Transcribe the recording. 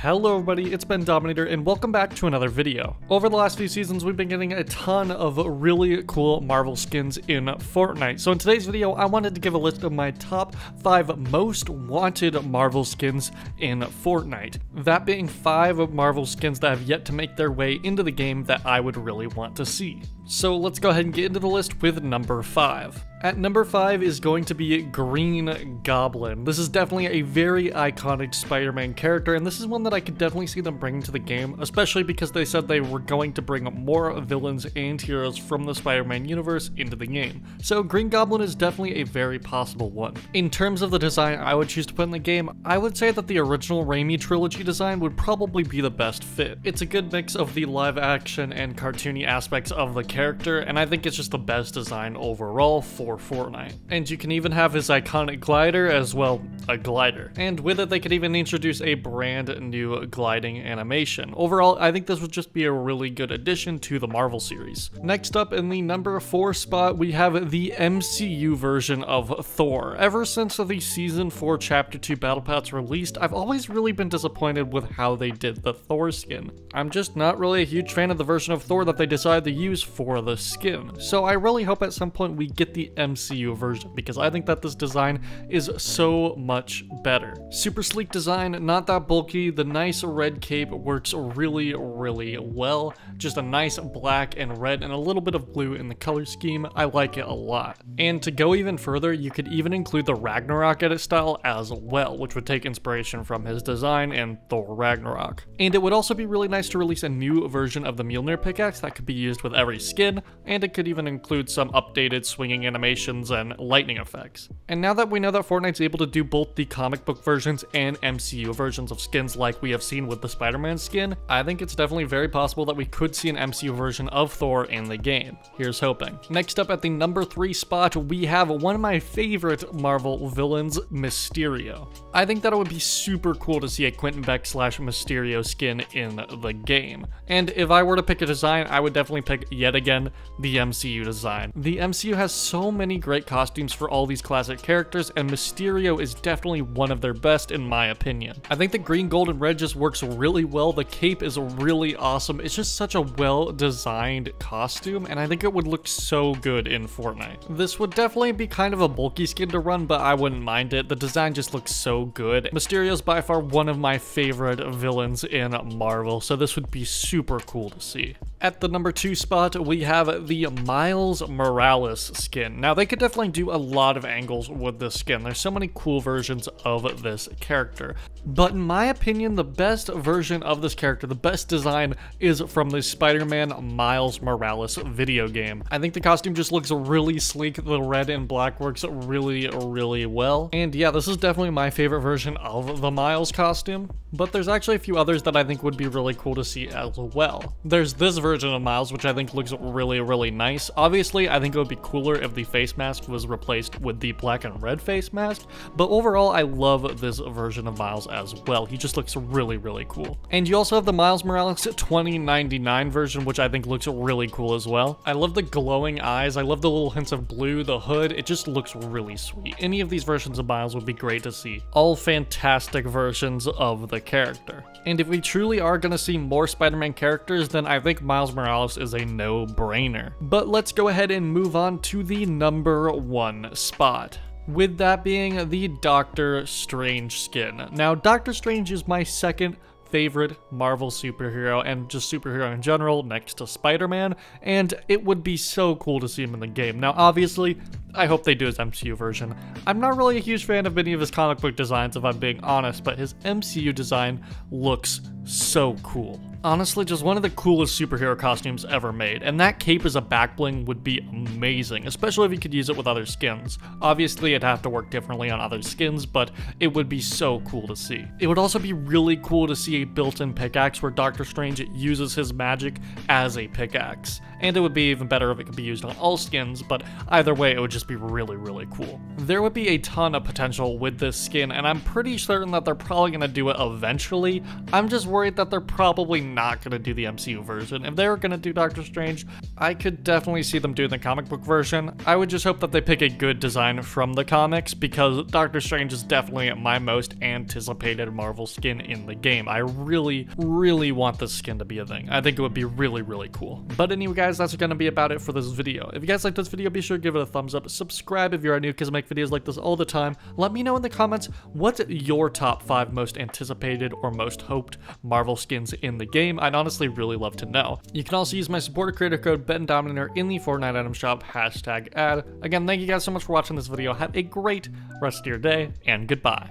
Hello everybody, it's Bendominator and welcome back to another video. Over the last few seasons we've been getting a ton of really cool Marvel skins in Fortnite. So in today's video I wanted to give a list of my top 5 most wanted Marvel skins in Fortnite. That being 5 Marvel skins that have yet to make their way into the game that I would really want to see. So let's go ahead and get into the list with number 5. At number 5 is going to be Green Goblin. This is definitely a very iconic Spider-Man character, and this is one that I could definitely see them bringing to the game, especially because they said they were going to bring more villains and heroes from the Spider-Man universe into the game. So Green Goblin is definitely a very possible one. In terms of the design I would choose to put in the game, I would say that the original Raimi trilogy design would probably be the best fit. It's a good mix of the live action and cartoony aspects of the character, and I think it's just the best design overall for Fortnite. And you can even have his iconic glider as well, a glider. And with it they could even introduce a brand new gliding animation. Overall, I think this would just be a really good addition to the Marvel series. Next up in the number 4 spot, we have the MCU version of Thor. Ever since the Season 4 Chapter 2 Battle Pass released, I've always really been disappointed with how they did the Thor skin. I'm just not really a huge fan of the version of Thor that they decided to use for the skin. So I really hope at some point we get the MCU version, because I think that this design is so much better. Super sleek design, not that bulky, the nice red cape works really well. Just a nice black and red and a little bit of blue in the color scheme. I like it a lot. And to go even further, you could even include the Ragnarok edit style as well, which would take inspiration from his design in Thor Ragnarok. And it would also be really nice to release a new version of the Mjolnir pickaxe that could be used with every skin, and it could even include some updated swinging animations and lightning effects. And now that we know that Fortnite's able to do both the comic book versions and MCU versions of skins like we have seen with the Spider-Man skin, I think it's definitely very possible that we could see an MCU version of Thor in the game. Here's hoping. Next up at the number 3 spot, we have one of my favorite Marvel villains, Mysterio. I think that it would be super cool to see a Quentin Beck / Mysterio skin in the game. And if I were to pick a design, I would definitely pick, yet again, the MCU design. The MCU has so many great costumes for all these classic characters, and Mysterio is definitely one of their best in my opinion. I think the green, gold, and red just works really well. The cape is really awesome. It's just such a well-designed costume, and I think it would look so good in Fortnite. This would definitely be kind of a bulky skin to run, but I wouldn't mind it. The design just looks so good. Mysterio is by far one of my favorite villains in Marvel, so this would be super cool to see. At the number 2 spot, we have the Miles Morales skin. Now, they could definitely do a lot of angles with this skin. There's so many cool versions of this character. But in my opinion, the best version of this character, the best design, is from the Spider-Man Miles Morales video game. I think the costume just looks really sleek. The red and black works really well. And yeah, this is definitely my favorite version of the Miles costume. But there's actually a few others that I think would be really cool to see as well. There's this version of Miles, which I think looks really nice. Obviously, I think it would be cooler if the face mask was replaced with the black and red face mask, but overall, I love this version of Miles as well. He just looks really cool. And you also have the Miles Morales 2099 version, which I think looks really cool as well. I love the glowing eyes. I love the little hints of blue, the hood. It just looks really sweet. Any of these versions of Miles would be great to see. All fantastic versions of the character. And if we truly are going to see more Spider-Man characters, then I think Miles Morales is a no-brainer. But let's go ahead and move on to the number 1 spot, with that being the Doctor Strange skin. Now, Doctor Strange is my second favorite Marvel superhero, and just superhero in general, next to Spider-Man, and it would be so cool to see him in the game. Now, obviously, I hope they do his MCU version. I'm not really a huge fan of any of his comic book designs, if I'm being honest, but his MCU design looks so cool. Honestly, just one of the coolest superhero costumes ever made, and that cape as a back bling would be amazing, especially if you could use it with other skins. Obviously, it'd have to work differently on other skins, but it would be so cool to see. It would also be really cool to see a built-in pickaxe where Doctor Strange uses his magic as a pickaxe. And it would be even better if it could be used on all skins, but either way, it would just be really cool. There would be a ton of potential with this skin, and I'm pretty certain that they're probably going to do it eventually. I'm just worried that they're probably not going to do the MCU version. If they were going to do Doctor Strange, I could definitely see them doing the comic book version. I would just hope that they pick a good design from the comics, because Doctor Strange is definitely my most anticipated Marvel skin in the game. I really, really want this skin to be a thing. I think it would be really, really cool. But anyway, guys, that's going to be about it for this video. If you guys like this video, be sure to give it a thumbs up. Subscribe if you're new, because I make videos like this all the time. Let me know in the comments what's your top 5 most anticipated or most hoped Marvel skins in the game. I'd honestly really love to know. You can also use my supporter creator code Bendominator in the Fortnite item shop, #ad. Again, thank you guys so much for watching this video. Have a great rest of your day, and goodbye.